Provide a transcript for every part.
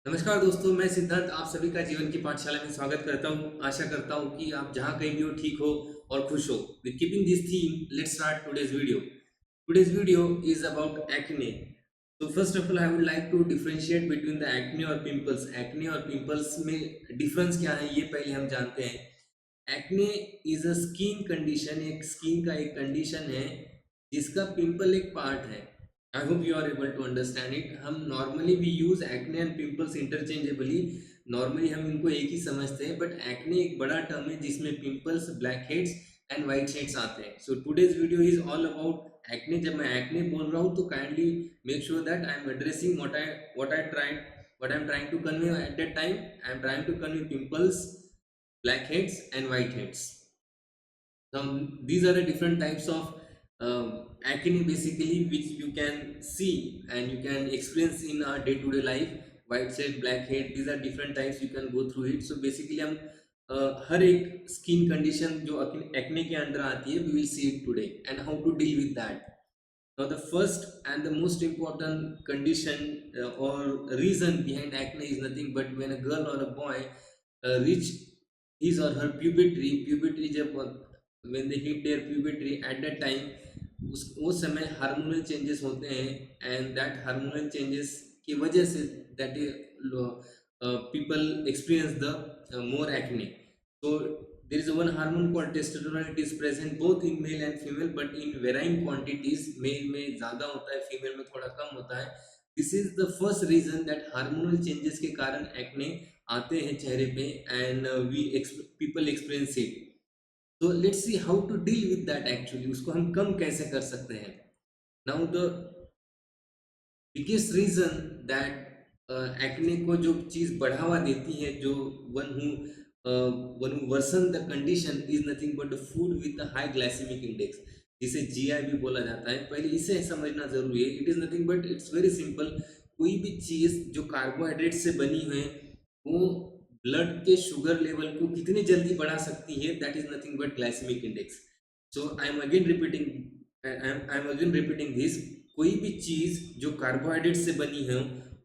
नमस्कार दोस्तों, मैं सिद्धार्थ आप सभी का जीवन की पाठशाला में स्वागत करता हूँ। आशा करता हूँ कि आप जहाँ कहीं भी हो ठीक हो और खुश हो। With keeping this theme, let's start today's video. Today's video is about acne. So first of all, I would like to differentiate between the acne और pimples. Acne और pimples में difference क्या है ये पहले हम जानते हैं। Acne is a skin condition, एक स्किन का एक कंडीशन है जिसका पिंपल एक पार्ट है। I hope you are able to understand it. हम normally we use acne and pimples interchangeably. Normally हम इनको एक ही समझते हैं, बट एक्ने एक बड़ा टर्म है जिसमें pimples, black heads and white heads आते हैं। So today's video is all about acne. जब मैं एक्ने बोल रहा हूँ तो kindly make sure that I am addressing what I'm trying to convey at that time. I am trying to convey pimples, blackheads and whiteheads. Now these are the different types of acne basically which you can see and you can experience in our day-to-day life. Whitehead, blackhead, these are different types, you can go through it. So basically हम हर एक skin condition जो acne के under आती है, we will see it today and how to deal with that. Now, the first and the most important condition or reason behind acne is nothing but when a girl or a boy reach his or her puberty जब when they hit their puberty at that time उस समय hormonal changes होते हैं and that hormonal changes की वजह say that people experience the more acne. So there is one hormone called testosterone. It is present both in male and female, but in varying quantities. Male में ज़्यादा होता है, female में थोड़ा कम होता है. This is the first reason that hormonal changes के कारण acne आते हैं चेहरे पे and people experience it. So let's see how to deal with that actually. उसको हम कम कैसे कर सकते हैं. Now the biggest reason that acne को जो चीज बढ़ावा देती है, जो one who worsen the condition is nothing but the food with the high glycemic index, जिसे जीआई भी बोला जाता है। पहले इसे समझना जरूरी है। It is nothing but it's very simple. कोई भी चीज जो कार्बोहाइड्रेट से बनी है वो ब्लड के शुगर लेवल को कितनी जल्दी बढ़ा सकती है, that is nothing but glycemic index. So I am again repeating this. कोई भी चीज जो कार्बोहाइड्रेट से बनी है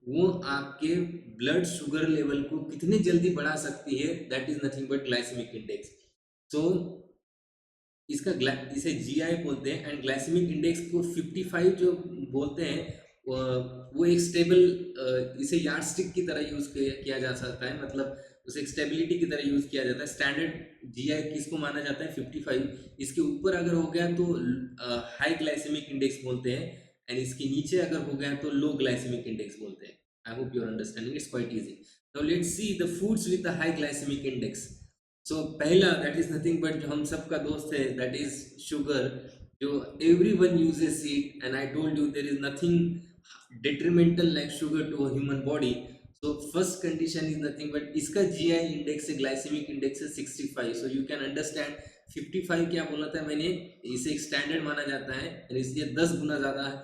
वो आपके ब्लड शुगर लेवल को कितनी जल्दी बढ़ा सकती है, that is nothing but glycemic index. So इसे जीआई बोलते हैं एंड ग्लाइसेमिक इंडेक्स को 55 जो बोलते हैं वो एक स्टेबल, इसे यार्डस्टिक की तरह यूज किया जा सकता है। मतलब उसे एक स्टेबिलिटी की तरह यूज किया जाता है। स्टैंडर्ड जीआई किसको माना जाता है? 55। इसके ऊपर अगर हो गया तो हाई ग्लाइसेमिक इंडेक्स बोलते हैं एंड इसके नीचे अगर हो गया तो लो ग्लाइसेमिक इंडेक्स बोलते हैं। I hope you are understanding, it's quite easy. Now let's see the foods with the high glycemic index. So पहला दैट इज नथिंग बट जो हम सबका दोस्त है, दैट इज शुगर, जो every one uses it and I told you there is nothing detrimental like sugar to a human body. So first condition is nothing but इसका GI index है, glycaemic index है 65। so you can understand 55 क्या बोला था मैंने, इसे एक standard माना जाता है और इसलिए 10 गुना ज्यादा है,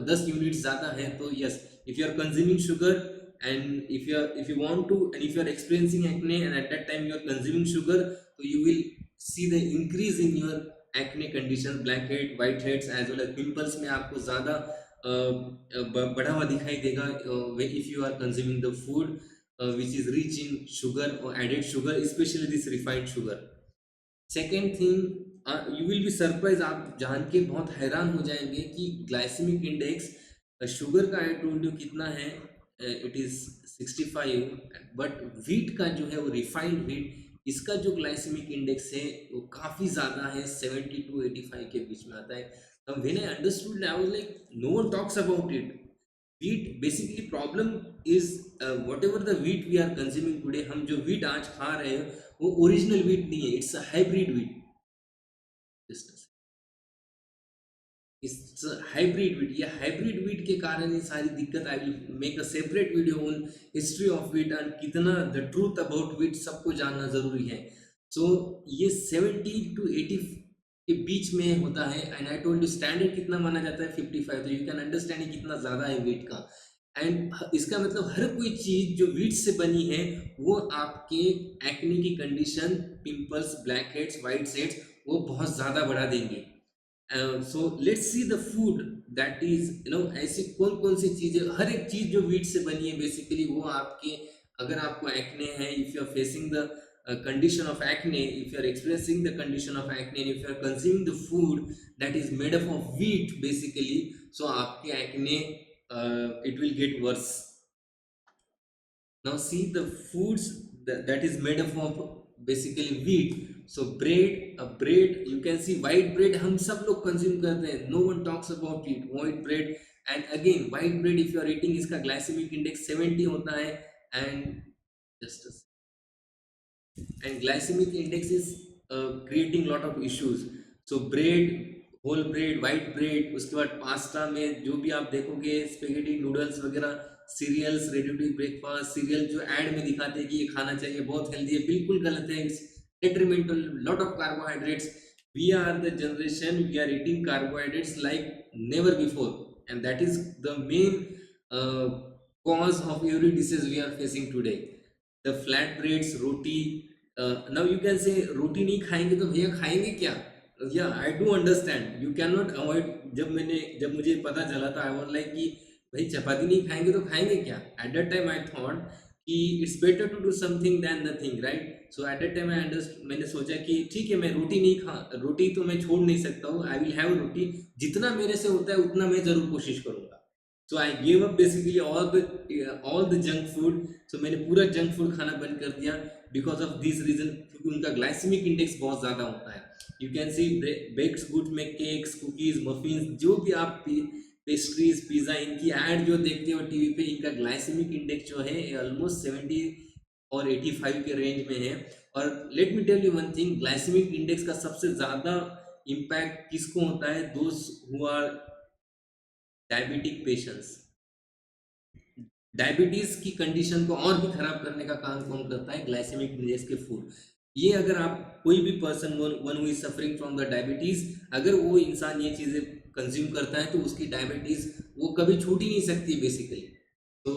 10 यूनिट ज्यादा है। तो yes, if you are consuming sugar and if you want to and if you are experiencing acne and at that time you are consuming sugar, so you will see the increase in your acne conditions, blackhead, whiteheads as well as pimples में आपको ज्यादा बढ़ावा दिखाई देगा if you are consuming the food which is rich in sugar or added sugar, especially this refined sugar. Second thing, you will be surprised, आप जान के बहुत हैरान हो जाएंगे कि ग्लाइसेमिक इंडेक्स शुगर का आई टोल्ड यू कितना है, इट इज 65। बट व्हीट का जो है वो रिफाइंड व्हीट, इसका जो ग्लाइसेमिक इंडेक्स है वो काफ़ी ज़्यादा है, 70 to 85 के बीच में आता है। When I understood I was like no one talks about it. Wheat basically problem is whatever the wheat we are consuming today, हम जो व्हीट आज खा रहे हैं वो ओरिजिनल व्हीट नहीं है, it's a hybrid wheat. It's hybrid wheat. ये हाइब्रिड वीट के कारण ये सारी दिक्कत। I will make a separate video on history of wheat and कितना द ट्रूथ अबाउट वीट सबको जानना जरूरी है। सो ये 70 to 80 के बीच में होता है and I told you standard कितना माना जाता है 55। तो यू कैन अंडरस्टैंड कितना ज्यादा है वीट का। एंड इसका मतलब हर कोई चीज जो वीट से बनी है वो आपके एक्ने की condition, pimples, black heads, white heads वो बहुत ज्यादा बढ़ा देंगे। So let's see the food that is ऐसी कौन कौन सी चीजें, हर एक चीज जो वीट से बनी है बेसिकली वो आपके, अगर आपको एक्ने है, if you are facing the condition of acne, if you are expressing the condition of acne and if you are consuming the food that is made up of wheat basically, so आपके acne it will get worse. Now see the foods that is made up of basically wheat. So bread you can see white bread हम सब लोग consume करते हैं, no one talks about it, white bread. And again white bread if you are eating इसका glycemic index 70 होता है, and just a and glycemic index is creating lot of issues. So bread, whole bread, white bread, उसके बाद pasta में जो भी आप देखोगे स्पेगेटी नूडल्स वगैरह, cereals, ready to breakfast cereal जो एड में दिखाते हैं कि ये खाना चाहिए बहुत हेल्दी है, बिल्कुल गलत है, it's detrimental, lot of carbohydrates. We are the generation, we are eating carbohydrates like never before, and that is the main uh, cause of every disease we are facing today. The flat breads, roti, now you can say रोटी नहीं खाएंगे तो भैया खाएंगे क्या? या I do understand, you can not avoid. जब मुझे पता चला था आई वाज लाइक कि भाई चपाती नहीं खाएंगे तो खाएंगे क्या? At that time I thought कि it's better to do something than nothing, right? So at that time मैंने सोचा कि ठीक है मैं रोटी नहीं खा, रोटी तो मैं छोड़ नहीं सकता हूँ, आई विल हैव रोटी, जितना मेरे से होता है उतना मैं जरूर कोशिश करूंगा. So I give up basically all the junk food. So मैंने पूरा जंक फूड खाना बंद कर दिया बिकॉज ऑफ दिस रीजन, क्योंकि उनका ग्लाइसेमिक इंडेक्स बहुत ज़्यादा होता है. You can see baked good में केक्स, कुकीज, मफिन्स, जो भी आप पेस्ट्रीज, पिज़्ज़ा, इनकी ऐड जो देखते हो टीवी पे, इनका ग्लाइसेमिक इंडेक्स जो है ऑलमोस्ट 70 और 85 के रेंज में है. और let me tell you one thing, glycemic index का सबसे ज़्यादा इम्पैक्ट किसको होता है? Those who are diabetic patients. Diabetes की कंडीशन को और भी खराब करने का काम कौन करता है? ग्लाइसेमिक इंडेक्स के फूड. ये अगर आप कोई भी person one who is suffering from the diabetes, अगर वो इंसान ये चीजें कंज्यूम करता है तो उसकी डायबिटीज वो कभी छूट ही नहीं सकती बेसिकली. तो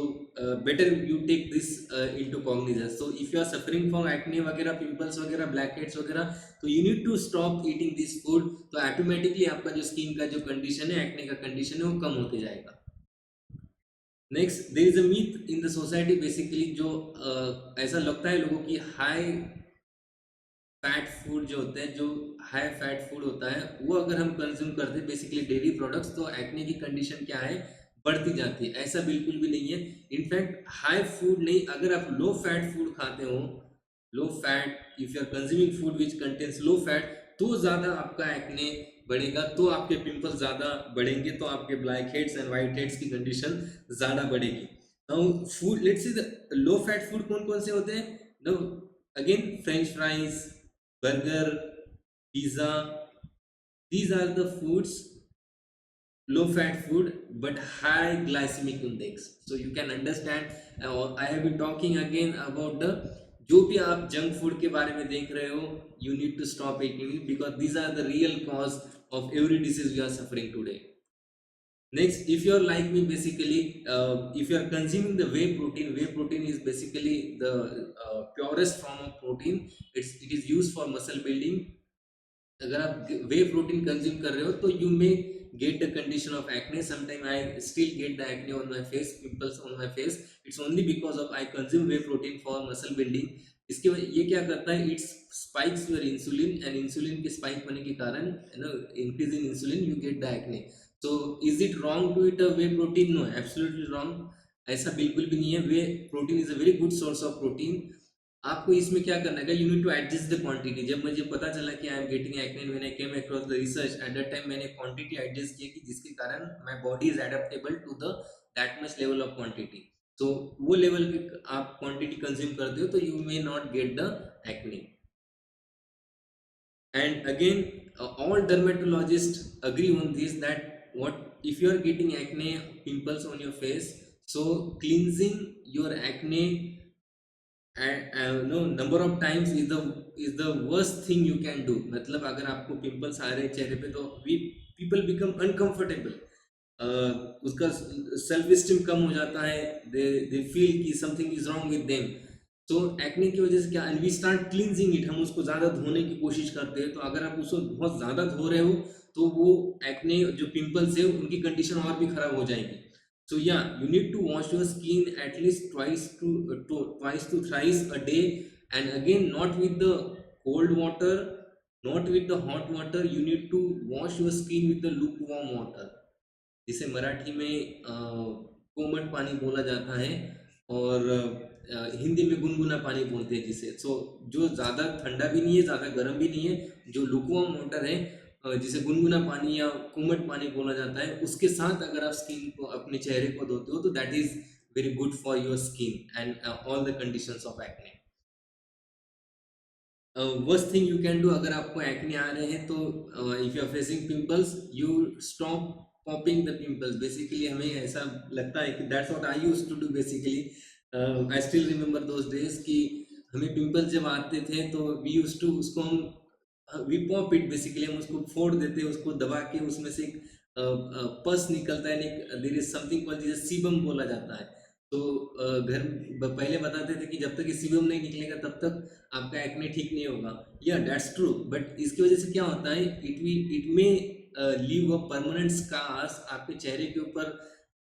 better you take this into cognizance. So if you are suffering from acne वगैरह, पिंपल्स वगैरह, ब्लैक हेड्स वगैरह, तो you need to stop eating this food. तो ऑटोमेटिकली आपका जो स्किन का जो कंडीशन है, एक्ने का कंडीशन है, वो कम होते जाएगा. Next, there is a myth in the society basically, जो ऐसा लगता है लोगों की हाई फैट फूड जो होते हैं, जो हाई फैट फूड होता है वो अगर हम कंज्यूम करते हैं बेसिकली डेयरी प्रोडक्ट्स, तो एक्ने की कंडीशन क्या है? बढ़ती जाती है. ऐसा बिल्कुल भी नहीं है. इनफैक्ट हाई फूड नहीं, अगर आप लो फैट फूड खाते हो, low fat, if you are consuming food which contains low fat, तो ज़्यादा आपका एक्ने बढ़ेगा, तो आपके पिंपल्स ज़्यादा बढ़ेंगे, तो आपके blackheads and whiteheads की कंडीशन ज़्यादा बढ़ेगी. Now food, let's see the low fat food कौन कौन से होते हैं. No, again french fries, burger, pizza, these are the foods, low fat food but high glycemic index. So you can understand, I have been talking again about the, जो भी आप junk food के बारे में देख रहे हो, you need to stop eating it because these are the real cause of every disease we are suffering today. Next, if you are like me basically, if you are consuming the whey protein is basically the purest form of protein. It is used for muscle building. अगर आप वे protein consume कर रहे हो तो you may get the condition of acne. Sometime I still get the acne on my face, pimples on my face. It's only because of I consume whey protein for muscle building. इसके ये क्या करता है? It's spikes your insulin, and insulin के spike होने के कारण, increase in insulin, you get the acne. So is it wrong to eat a whey protein? No, absolutely wrong. ऐसा बिल्कुल भी नहीं है. Whey protein is a very good source of protein. आपको इसमें क्या करना है? You need to adjust the quantity. जब मुझे पता चला कि I am getting acne, when I came across the research, at that time मैंने क्वांटिटी एडजस्ट की, कि जिसके कारण my body is adaptable to the that much level of quantity. तो वो लेवल की आप क्वांटिटी कंज्यूम करते हो तो you may not gate the acne. And again all dermatologists agree on this, that what if you are getting acne, pimples on your face, so cleansing your acne and no number of times is the worst thing you can do. मतलब अगर आपको pimples आ रहे हैं चेहरे पे तो we people become uncomfortable, उसका self esteem कम हो जाता है, दे फील कि something is wrong with them. तो एक्ने की वजह से क्या, and we start cleansing it, हम उसको ज़्यादा धोने की कोशिश करते हैं. तो अगर आप उसको बहुत ज़्यादा धो रहे हो तो वो एक्ने जो पिंपल्स है उनकी कंडीशन और भी खराब हो जाएगी. So yeah, you need to wash your skin at least twice to thrice a day, and again not with the cold water, not with the hot water. You need to wash your skin with the lukewarm water, जिसे मराठी में कोमट पानी बोला जाता है, और हिंदी में गुनगुना पानी बोलते हैं जिसे. सो जो ज़्यादा ठंडा भी नहीं है, ज़्यादा गर्म भी नहीं है, जो लुकवार्म वाटर है, जिसे गुनगुना पानी या कोमट पानी बोला जाता है, उसके साथ अगर आप स्किन को, अपने चेहरे को धोते हो, तो that is very good for your skin and all the conditions of acne. Worst thing you can do, अगर आपको एक्ने आ रहे हैं, तो if you are facing pimples, you stop popping the pimples. Basically हमें ऐसा लगता है कि that's what I used to do basically. I still remember those days कि हमें पिंपल्स जब आते थे तो वी यूज्ड टू, उसको हम वी पॉप इट, बेसिकली हम उसको फोड़ देते हैं, उसको दबा के उसमें से एक पस निकलता है, देयर इज समथिंग कॉल्ड, जिसे सीबम बोला जाता है. तो घर पहले बताते थे कि जब तक ये सीबम नहीं निकलेगा तब तक आपका एक्ने ठीक नहीं होगा. या दैट्स ट्रू, बट इसकी वजह से क्या होता है, इट में लीव अ परमानेंट स्कार्स. आपके चेहरे के ऊपर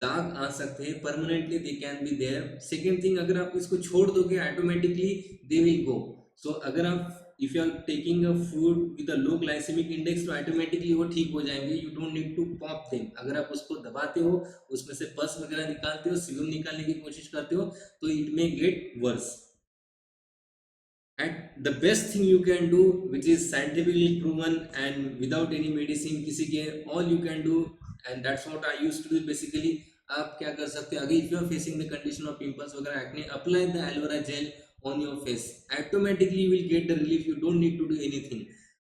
दाग आ सकते हैं permanently, they can be there. Second thing, अगर आप इसको छोड़ दोगे automatically they will go. So अगर आप, if you are taking a food with a low glycemic index, तो ऑटोमेटिकली वो ठीक हो जाएंगे. You don't need to pop them. अगर आप उसको दबाते हो, उसमें से पस वगैरह निकालते हो, सीबम निकालने की कोशिश करते हो, तो it may get worse. And the best thing you can do, which is scientifically proven and without any medicine, किसी के, all you can do, and that's what I used to do basically. आप क्या कर सकते हैं, अगर if you are facing the condition of pimples वगैरह acne, apply the aloe vera gel on your face. Automatically you will get the relief. You don't need to do anything.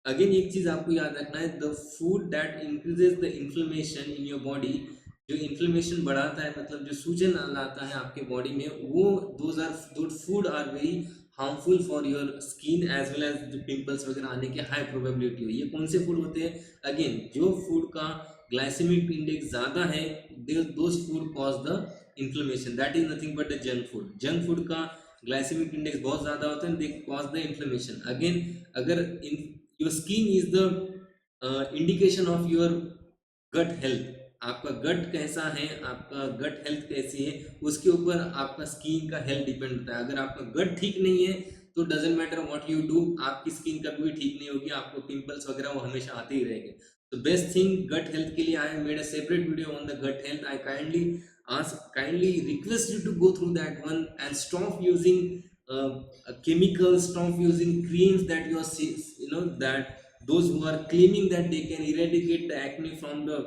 Again एक चीज आपको याद रखना है, the food that increases the inflammation in your body, जो inflammation बढ़ाता है, मतलब जो सूजन लाता है आपके बॉडी में, वो those food are very harmful for your skin as well as जो पिंपल्स वगैरह आने की हाई प्रोबेबिलिटी हो. ये कौन से फूड होते हैं, अगेन जो फूड का ग्लाइसेमिक इंडेक्स ज़्यादा है, those food cause the inflammation. That is nothing but the junk food. Junk food का ग्लाइसेमिक इंडेक्स बहुत ज़्यादा होता है, they cause the inflammation. Again अगर your skin is the indication of your gut health. आपका gut कैसा है, आपका गट हेल्थ कैसी है, उसके ऊपर आपका स्किन का हेल्थ डिपेंड होता है. अगर आपका गट ठीक नहीं है, तो doesn't matter what you do, आपकी स्किन कभी भी ठीक नहीं होगी, आपको पिंपल्स वगैरह वो हमेशा आते ही रहेंगे. तो बेस्ट थिंग गट हेल्थ के लिए I made a separate video on the gut health. I kindly request you to go through that one and stop using chemicals, stop using creams that that those who are claiming that they can eradicate the acne from the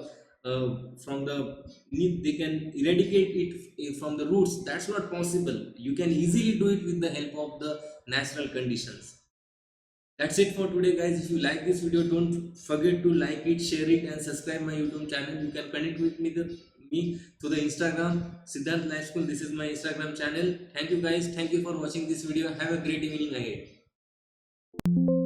they can eradicate it from the roots. That's not possible. You can easily do it with the help of the natural conditions. That's it for today, guys. If you like this video, don't forget to like it, share it, and subscribe my YouTube channel. You can connect with me through the Instagram, Siddharth Life School. This is my Instagram channel. Thank you, guys. Thank you for watching this video. Have a great evening ahead.